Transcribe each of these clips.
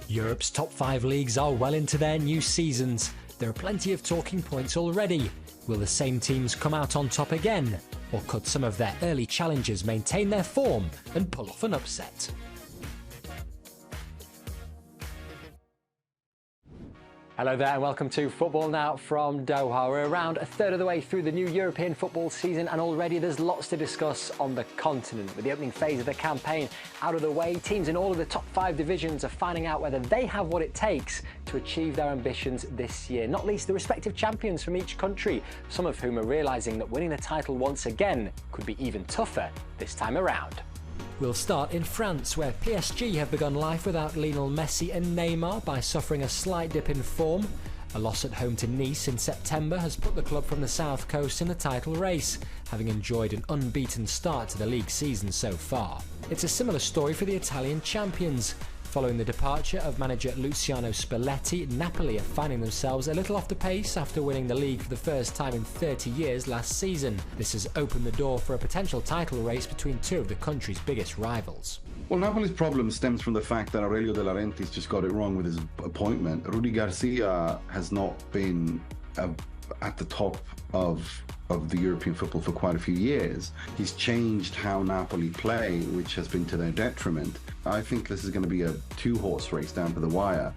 Europe's top 5 leagues are well into their new seasons. There are plenty of talking points already. Will the same teams come out on top again? Or could some of their early challengers maintain their form and pull off an upset? Hello there and welcome to Football Now from Doha. We're around a third of the way through the new European football season and already there's lots to discuss on the continent. With the opening phase of the campaign out of the way, teams in all of the top 5 divisions are finding out whether they have what it takes to achieve their ambitions this year. Not least the respective champions from each country, some of whom are realising that winning the title once again could be even tougher this time around. We'll start in France, where PSG have begun life without Lionel Messi and Neymar by suffering a slight dip in form. A loss at home to Nice in September has put the club from the south coast in the title race, having enjoyed an unbeaten start to the league season so far. It's a similar story for the Italian champions. Following the departure of manager Luciano Spalletti, Napoli are finding themselves a little off the pace after winning the league for the first time in 30 years last season. This has opened the door for a potential title race between two of the country's biggest rivals. Well, Napoli's problem stems from the fact that Aurelio De Laurentiis just got it wrong with his appointment. Rudi Garcia has not been at the top of the European football for quite a few years. He's changed how Napoli play, which has been to their detriment. I think this is going to be a 2-horse race down to the wire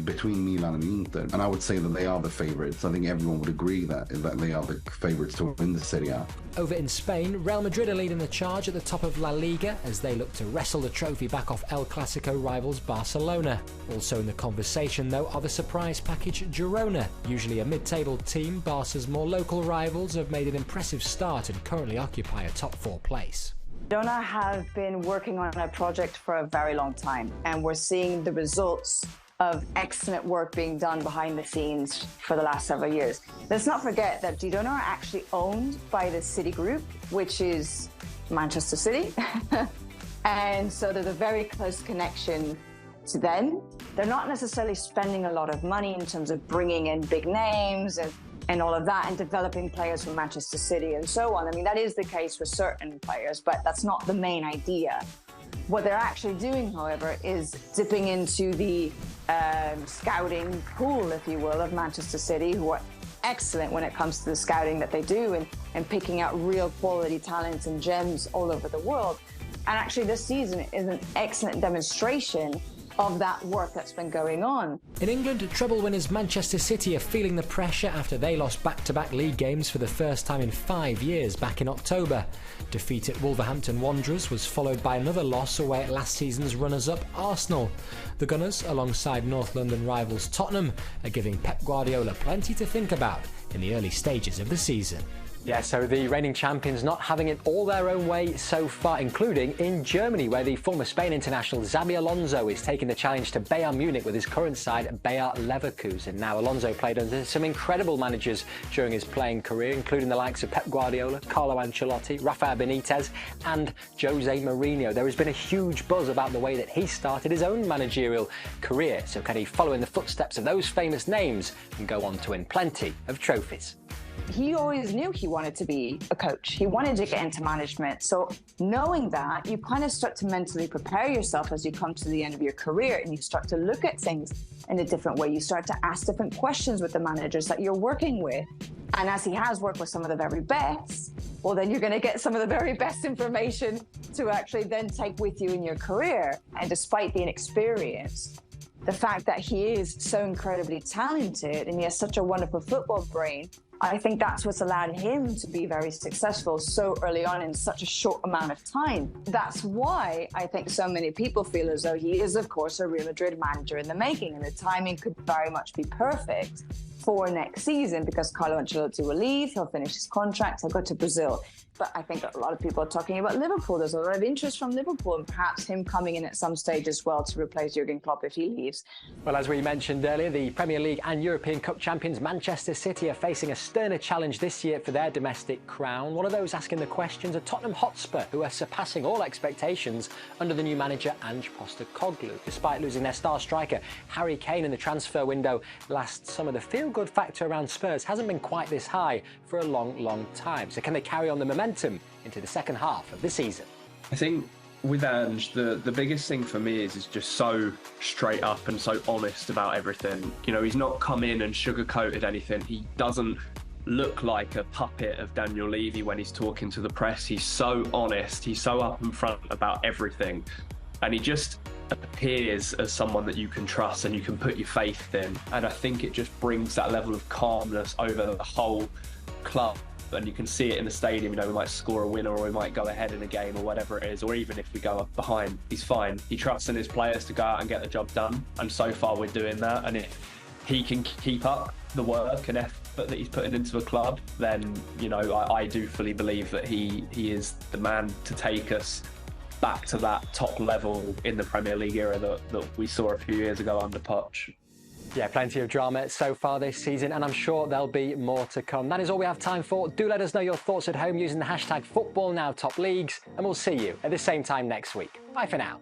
between Milan and Inter, and I would say that they are the favourites. I think everyone would agree that they are the favourites to win the Serie A. Over in Spain, Real Madrid are leading the charge at the top of La Liga as they look to wrestle the trophy back off El Clasico rivals Barcelona. Also in the conversation though are the surprise package Girona. Usually a mid-table team, Barca's more local rivals have made an impressive start and currently occupy a top 4 place. Girona have been working on a project for a very long time, and we're seeing the results of excellent work being done behind the scenes for the last several years. Let's not forget that Girona are actually owned by the City Group, which is Manchester City. And so there's a very close connection to them. They're not necessarily spending a lot of money in terms of bringing in big names and all of that and developing players from Manchester City and so on. I mean, that is the case for certain players, but that's not the main idea. What they're actually doing, however, is dipping into the scouting pool, if you will, of Manchester City, who are excellent when it comes to the scouting that they do and picking out real quality talents and gems all over the world. And actually this season is an excellent demonstration of that work that's been going on. In England, treble winners Manchester City are feeling the pressure after they lost back-to-back league games for the first time in 5 years back in October. Defeat at Wolverhampton Wanderers was followed by another loss away at last season's runners-up Arsenal. The Gunners, alongside North London rivals Tottenham, are giving Pep Guardiola plenty to think about in the early stages of the season. Yeah, so the reigning champions not having it all their own way so far, including in Germany, where the former Spain international Xabi Alonso is taking the challenge to Bayern Munich with his current side, Bayer Leverkusen. Now, Alonso played under some incredible managers during his playing career, including the likes of Pep Guardiola, Carlo Ancelotti, Rafael Benitez and Jose Mourinho. There has been a huge buzz about the way that he started his own managerial career. So can he follow in the footsteps of those famous names and go on to win plenty of trophies? He always knew he wanted to be a coach. He wanted to get into management. So knowing that, you kind of start to mentally prepare yourself as you come to the end of your career and you start to look at things in a different way. You start to ask different questions with the managers that you're working with. And as he has worked with some of the very best, well, then you're going to get some of the very best information to actually then take with you in your career. And despite being experienced, the fact that he is so incredibly talented and he has such a wonderful football brain, I think that's what's allowed him to be very successful so early on in such a short amount of time. That's why I think so many people feel as though he is, of course, a Real Madrid manager in the making, and the timing could very much be perfect for next season because Carlo Ancelotti will leave, he'll finish his contract, he'll go to Brazil. But I think a lot of people are talking about Liverpool. There's a lot of interest from Liverpool and perhaps him coming in at some stage as well to replace Jurgen Klopp if he leaves. Well, as we mentioned earlier, the Premier League and European Cup champions Manchester City are facing a sterner challenge this year for their domestic crown. One of those asking the questions are Tottenham Hotspur, who are surpassing all expectations under the new manager Ange Postecoglou. Despite losing their star striker Harry Kane in the transfer window last summer, the feel-good factor around Spurs hasn't been quite this high for a long time. So can they carry on the momentum into the second half of the season? I think with Ange, the biggest thing for me is just so straight up and so honest about everything. You know, he's not come in and sugarcoated anything. He doesn't look like a puppet of Daniel Levy when he's talking to the press. He's so honest. He's so up in front about everything. And he just appears as someone that you can trust and you can put your faith in. And I think it just brings that level of calmness over the whole club. And you can see it in the stadium. You know, we might score a winner or we might go ahead in a game or whatever it is, or even if we go up behind, he's fine. He trusts in his players to go out and get the job done, and so far we're doing that. And if he can keep up the work and effort that he's putting into the club, then, you know, I do fully believe that he is the man to take us back to that top level in the Premier League era that we saw a few years ago under Poch. Yeah, plenty of drama so far this season, and I'm sure there'll be more to come. That is all we have time for. Do let us know your thoughts at home using the hashtag FootballNowTopLeagues, and we'll see you at the same time next week. Bye for now.